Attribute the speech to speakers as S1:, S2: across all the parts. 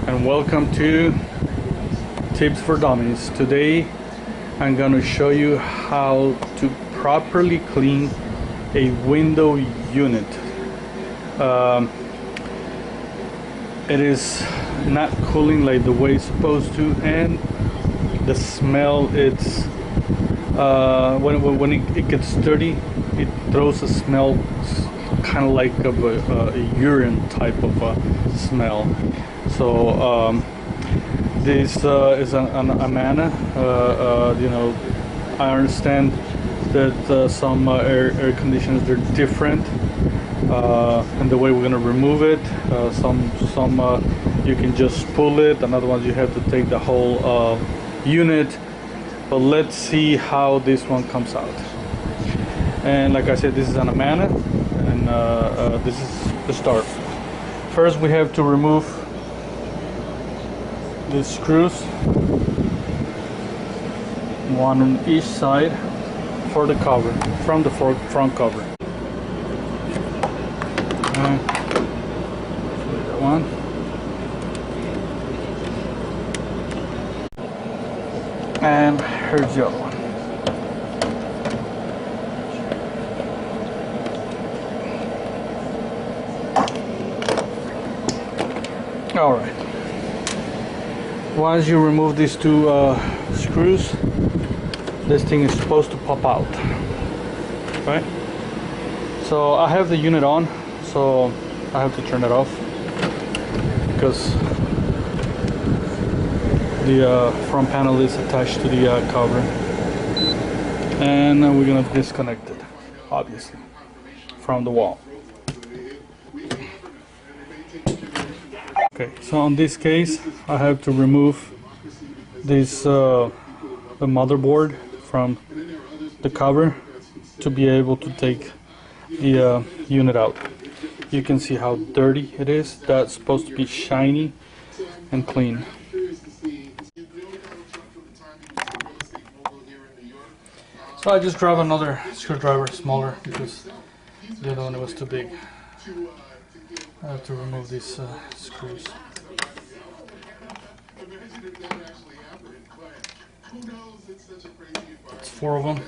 S1: and welcome to Tips for Dummies. Today I'm going to show you how to properly clean a window unit. It is not cooling like the way it's supposed to, and the smell, it's when it gets dirty, it throws a smell kind of like a urine type of smell. So this is a manna. You know, I understand that some air conditioners, they're different, and the way we're gonna remove it. Some you can just pull it. Another ones you have to take the whole unit. But let's see how this one comes out. And like I said, this is an Amana, and this is the start. First, we have to remove the screws, one on each side for the cover, from the front cover. That one. And here's the other one. All right. Once you remove these two screws, this thing is supposed to pop out, right? So I have the unit on, so I have to turn it off because the front panel is attached to the cover, and then we're gonna disconnect it, obviously, from the wall. Okay, so in this case, I have to remove this the motherboard from the cover to be able to take the unit out. You can see how dirty it is. That's supposed to be shiny and clean. So I just grabbed another screwdriver, smaller, because the other one was too big. I have to remove these screws. It's 4 of them.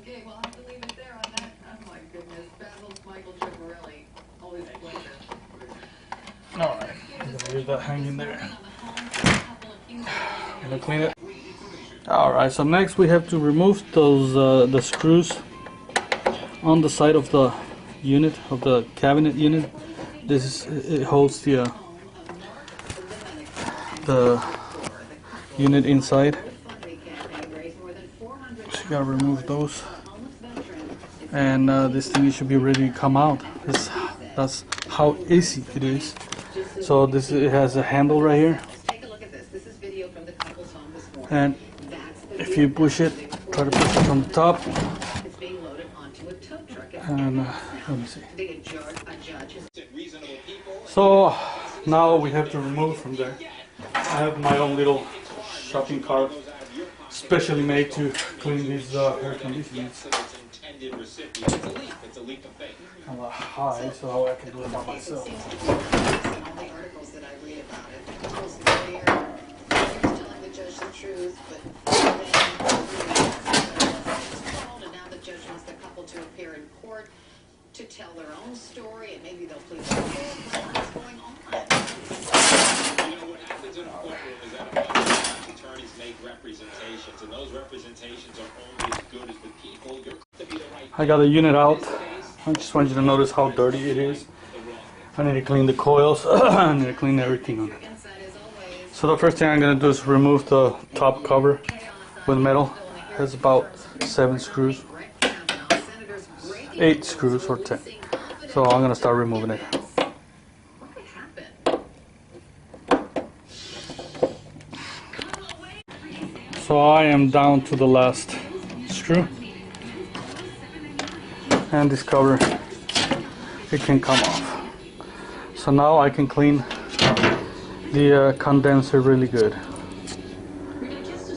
S2: Okay, we'll have to leave it there on that. Oh my goodness, Basil's Michael Chivarelli, always a pleasure.
S1: Alright, I'm gonna leave that hanging there. Gonna clean it. Alright, so next we have to remove those the screws on the side of the unit, of the cabinet unit. This is, it holds the unit inside. So you gotta remove those, and this thing should be ready to come out. That's how easy it is. So this, it has a handle right here, and if you push it, try to push it from the top, and let me see. So now we have to remove from there. I have my own little shopping cart, specially made to clean these air conditioners. I'm high, so I can do it by myself.
S2: To tell their own story, and maybe they'll plead what's going on.
S3: You know, what happens in a courtroom is that attorneys make representations, and those representations are only as good as the people. You're to be the right.
S1: I got the unit out. I just want you to notice how dirty it is. I need to clean the coils. I need to clean everything on it. So the first thing I'm going to do is remove the top cover with metal. It has about 7 screws. 8 screws or 10. So I'm gonna start removing it. So I am down to the last screw, and this cover, it can come off. So now I can clean the condenser really good.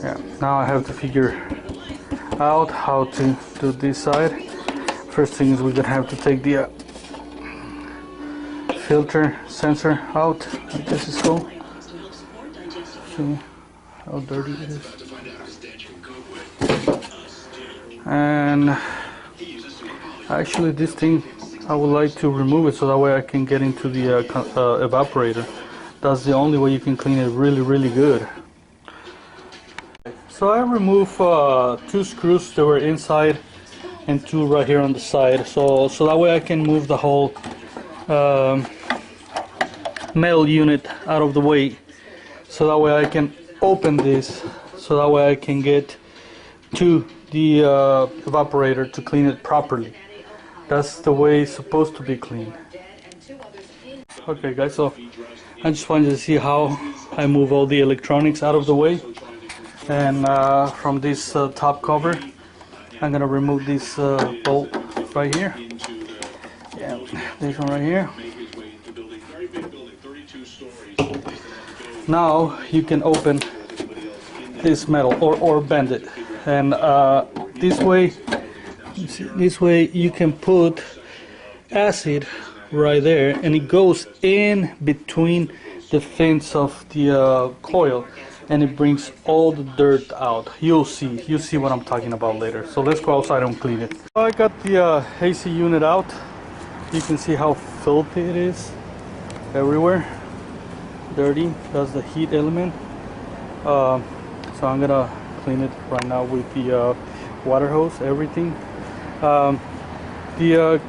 S1: Yeah. Now I have to figure out how to do this side. First thing is we're gonna have to take the filter sensor out, like this is cool. See how dirty it is. And actually this thing, I would like to remove it so that way I can get into the evaporator. That's the only way you can clean it really good. So I removed 2 screws that were inside and 2 right here on the side, so that way I can move the whole metal unit out of the way, so that way I can open this, so that way I can get to the evaporator to clean it properly. That's the way it's supposed to be cleaned. Okay guys, so I just wanted to see how I move all the electronics out of the way. And from this top cover, I'm gonna remove this bolt right here. Yeah, this one right here. Now you can open this metal or bend it, and this way you can put acid right there, and it goes in between the fins of the coil, and it brings all the dirt out. You'll see what I'm talking about later. So let's go outside and clean it. I got the AC unit out. You can see how filthy it is everywhere, dirty. That's the heat element. So I'm gonna clean it right now with the water hose, everything. The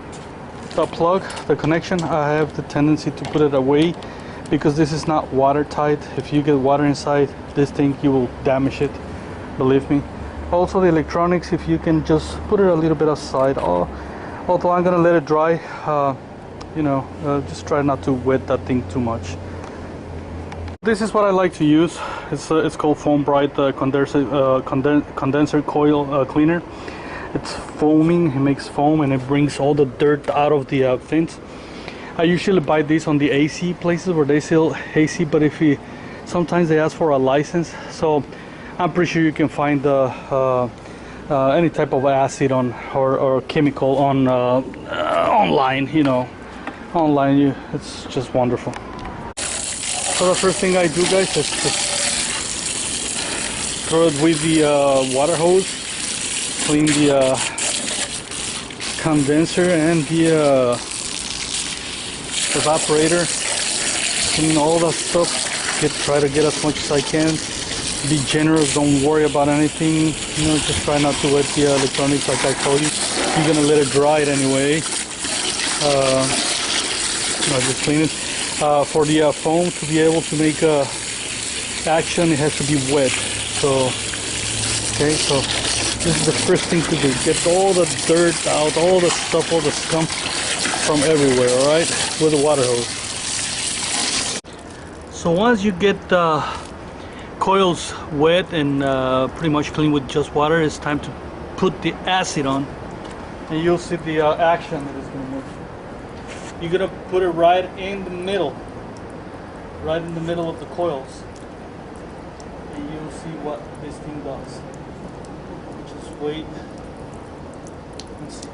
S1: plug, the connection, I have the tendency to put it away because this is not watertight. If you get water inside this thing, you will damage it, believe me. Also the electronics, if you can just put it a little bit aside. Although I'm gonna let it dry, just try not to wet that thing too much. This is what I like to use. It's called Foam Bright condenser coil cleaner. It's foaming, it makes foam, and it brings all the dirt out of the fins. I usually buy these on the AC places where they sell AC, but sometimes they ask for a license, so I'm pretty sure you can find any type of acid or chemical online. Online, it's just wonderful. So the first thing I do, guys, is just throw it with the water hose, clean the condenser and the evaporator, clean all that stuff. Try to get as much as I can. Be generous, don't worry about anything. Just try not to wet the electronics like I told you. You're gonna let it dry it anyway. Just clean it. For the foam to be able to make action, it has to be wet. So this is the first thing to do. Get all the dirt out, all the stuff, all the scum from everywhere, alright? With the water hose. So once you get the coils wet and pretty much clean with just water, it's time to put the acid on. And you'll see the action that it's going to make. You're going to put it right in the middle of the coils. And you'll see what this thing does. Just wait and see.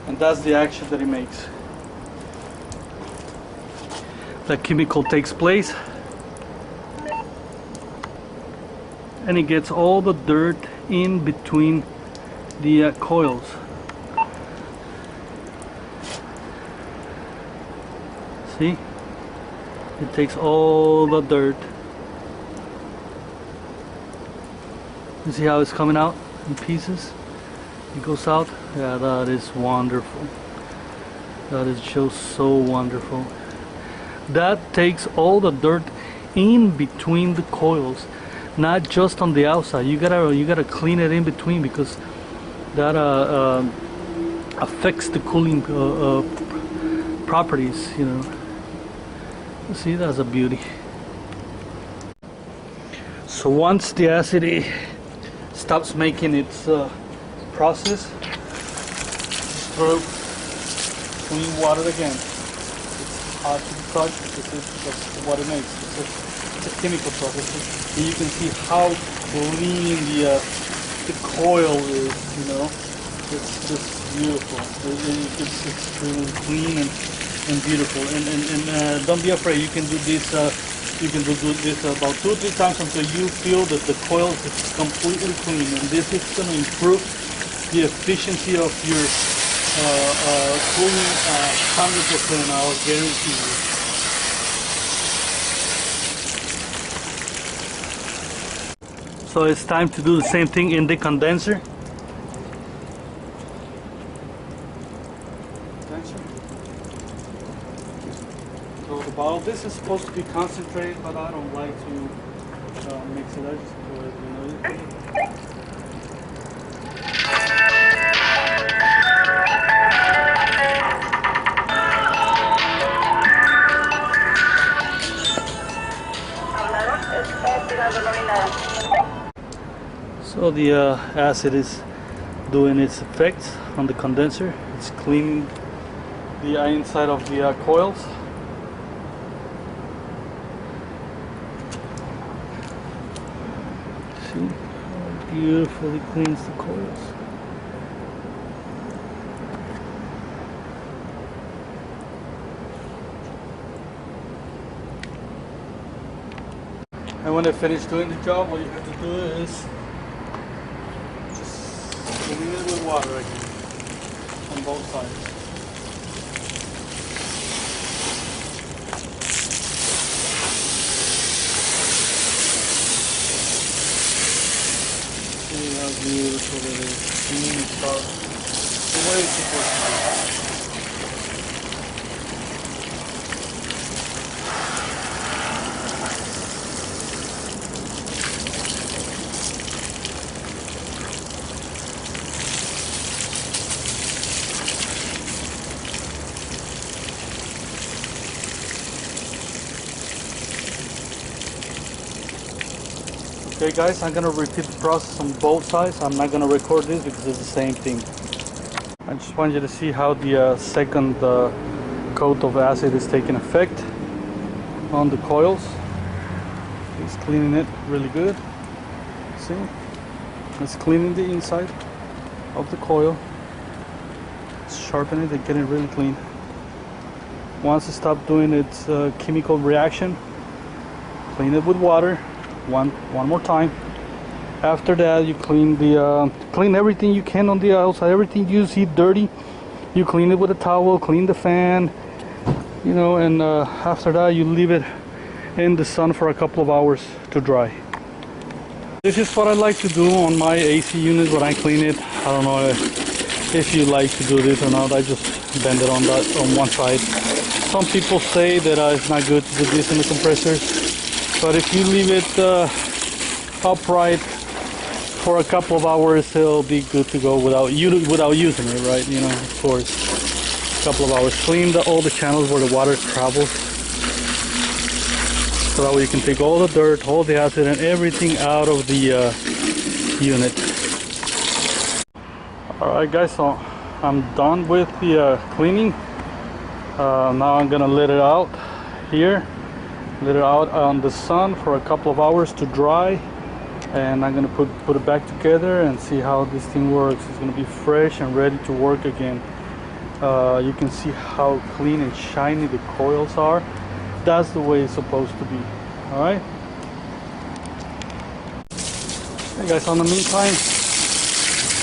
S1: And that's the action that it makes. The chemical takes place and it gets all the dirt in between the coils. See? It takes all the dirt. You see how it's coming out in pieces? It goes out. Yeah, that is wonderful. That is just so wonderful. That takes all the dirt in between the coils, not just on the outside. You gotta clean it in between, because that affects the cooling properties. See, that's a beauty. So once the acid stops making its process, throw clean water again. It's hot to the touch because that's what it makes. It's a chemical process. And you can see how clean the coil is, you know. It's just beautiful. It's extremely clean and beautiful. And don't be afraid. You can do this. You can do this about 2 or 3 times until you feel that the coil is completely clean. And this is going to improve the efficiency of your cooling 100%. I'll guarantee you. So it's time to do the same thing in the condenser. So the bottle, this is supposed to be concentrated, but I don't like to mix it. I just go ahead and So the acid is doing its effect on the condenser. It's cleaning the inside of the coils. See how beautifully cleans the coils. And when I finish doing the job, all you have to do is just clean it with water again on both sides. See how beautiful it is. Clean and sharp. The way it's supposed to be. Okay guys, I'm gonna repeat the process on both sides. I'm not gonna record this because it's the same thing. I just want you to see how the second coat of acid is taking effect on the coils. It's cleaning it really good. See? It's cleaning the inside of the coil. It's sharpening it and getting it really clean. Once it stops doing its chemical reaction, clean it with water. One more time. After that, you clean the clean everything you can on the outside. Everything you see dirty, you clean it with a towel. Clean the fan, you know. And after that, you leave it in the sun for a couple of hours to dry. This is what I like to do on my AC unit when I clean it. I don't know if you like to do this or not. I just bend it on one side. Some people say that it's not good to do this in the compressors. But if you leave it upright for a couple of hours, it'll be good to go without using it, right? You know, of course. A couple of hours. Clean all the channels where the water travels, so that way you can take all the dirt, all the acid, and everything out of the unit. All right, guys. So I'm done with the cleaning. Now I'm gonna let it out here. Let it out on the sun for a couple of hours to dry, and I'm gonna put it back together and see how this thing works. It's gonna be fresh and ready to work again. You can see how clean and shiny the coils are. That's the way it's supposed to be. All right. Hey guys, on the meantime,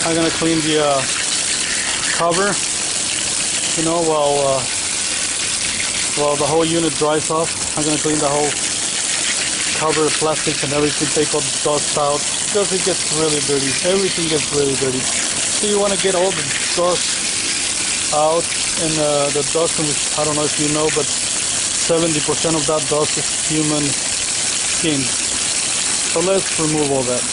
S1: I'm gonna clean the cover. You know, while the whole unit dries off, I'm gonna clean the whole cover, plastic and everything, take all the dust out, because it gets really dirty. Everything gets really dirty. So you want to get all the dust out, and the dust, which I don't know if you know, but 70% of that dust is human skin. So let's remove all that.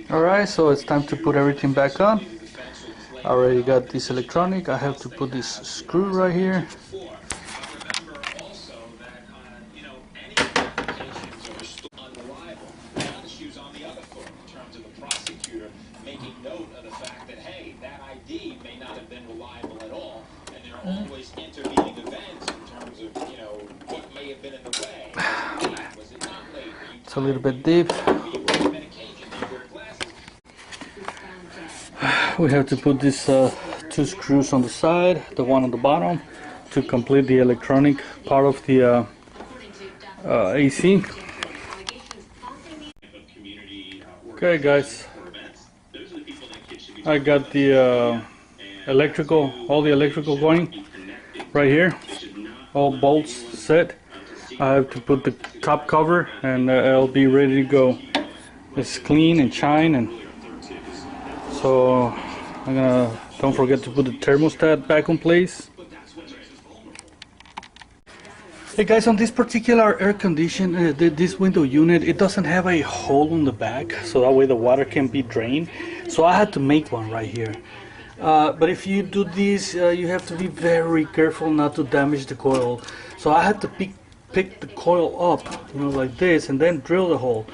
S1: Alright, so it's time to put everything back on. I already got this electronic. I have to put this screw right here.
S3: prosecutor making note of the fact that, hey, that ID may not have been reliable at all, and there are always intervening events in terms of, you know, what may have been in the way. Was it not late?
S1: It's a little bit deep. We have to put these 2 screws on the side, the one on the bottom, to complete the electronic part of the AC. Okay guys, I got the electrical, all the electrical going right here, all bolts set. I have to put the top cover and it'll be ready to go. It's clean and shine, and so I'm gonna, don't forget to put the thermostat back in place. Hey guys, on this particular air condition, this window unit, it doesn't have a hole on the back, so that way the water can be drained. So I had to make one right here. But if you do this, you have to be very careful not to damage the coil. So I had to pick the coil up, you know, like this, and then drill the hole.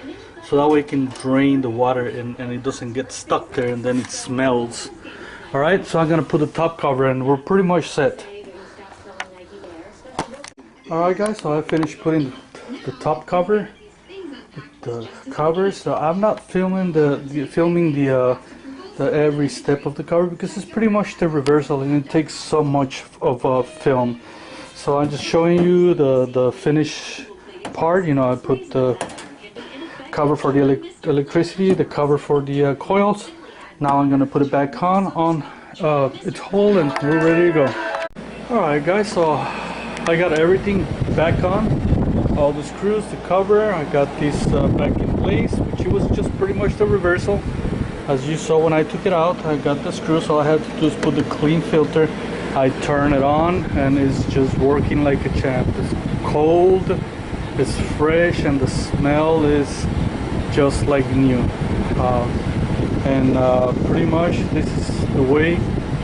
S1: So that way it can drain the water and it doesn't get stuck there and then it smells. Alright, so I'm gonna put the top cover and we're pretty much set. Alright guys, so I finished putting the top cover, the covers. So I'm not filming the every step of the cover because it's pretty much the reversal and it takes so much of film. So I'm just showing you the finish part. You know, I put the cover for the electricity, the cover for the coils. Now I'm gonna put it back on its hole and we're ready to go. Alright guys, so I got everything back on, all the screws, the cover. I got this back in place, which was just pretty much the reversal. As you saw when I took it out, I got the screws, so I had to just put the clean filter. I turn it on and it's just working like a champ. It's cold, it's fresh, and the smell is just like new. Pretty much this is the way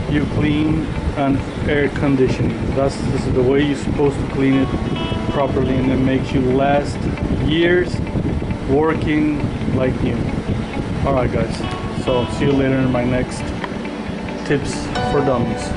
S1: you clean an air conditioning. This is the way you're supposed to clean it properly, and it makes you last years working like new. Alright guys, so see you later in my next tips for dummies.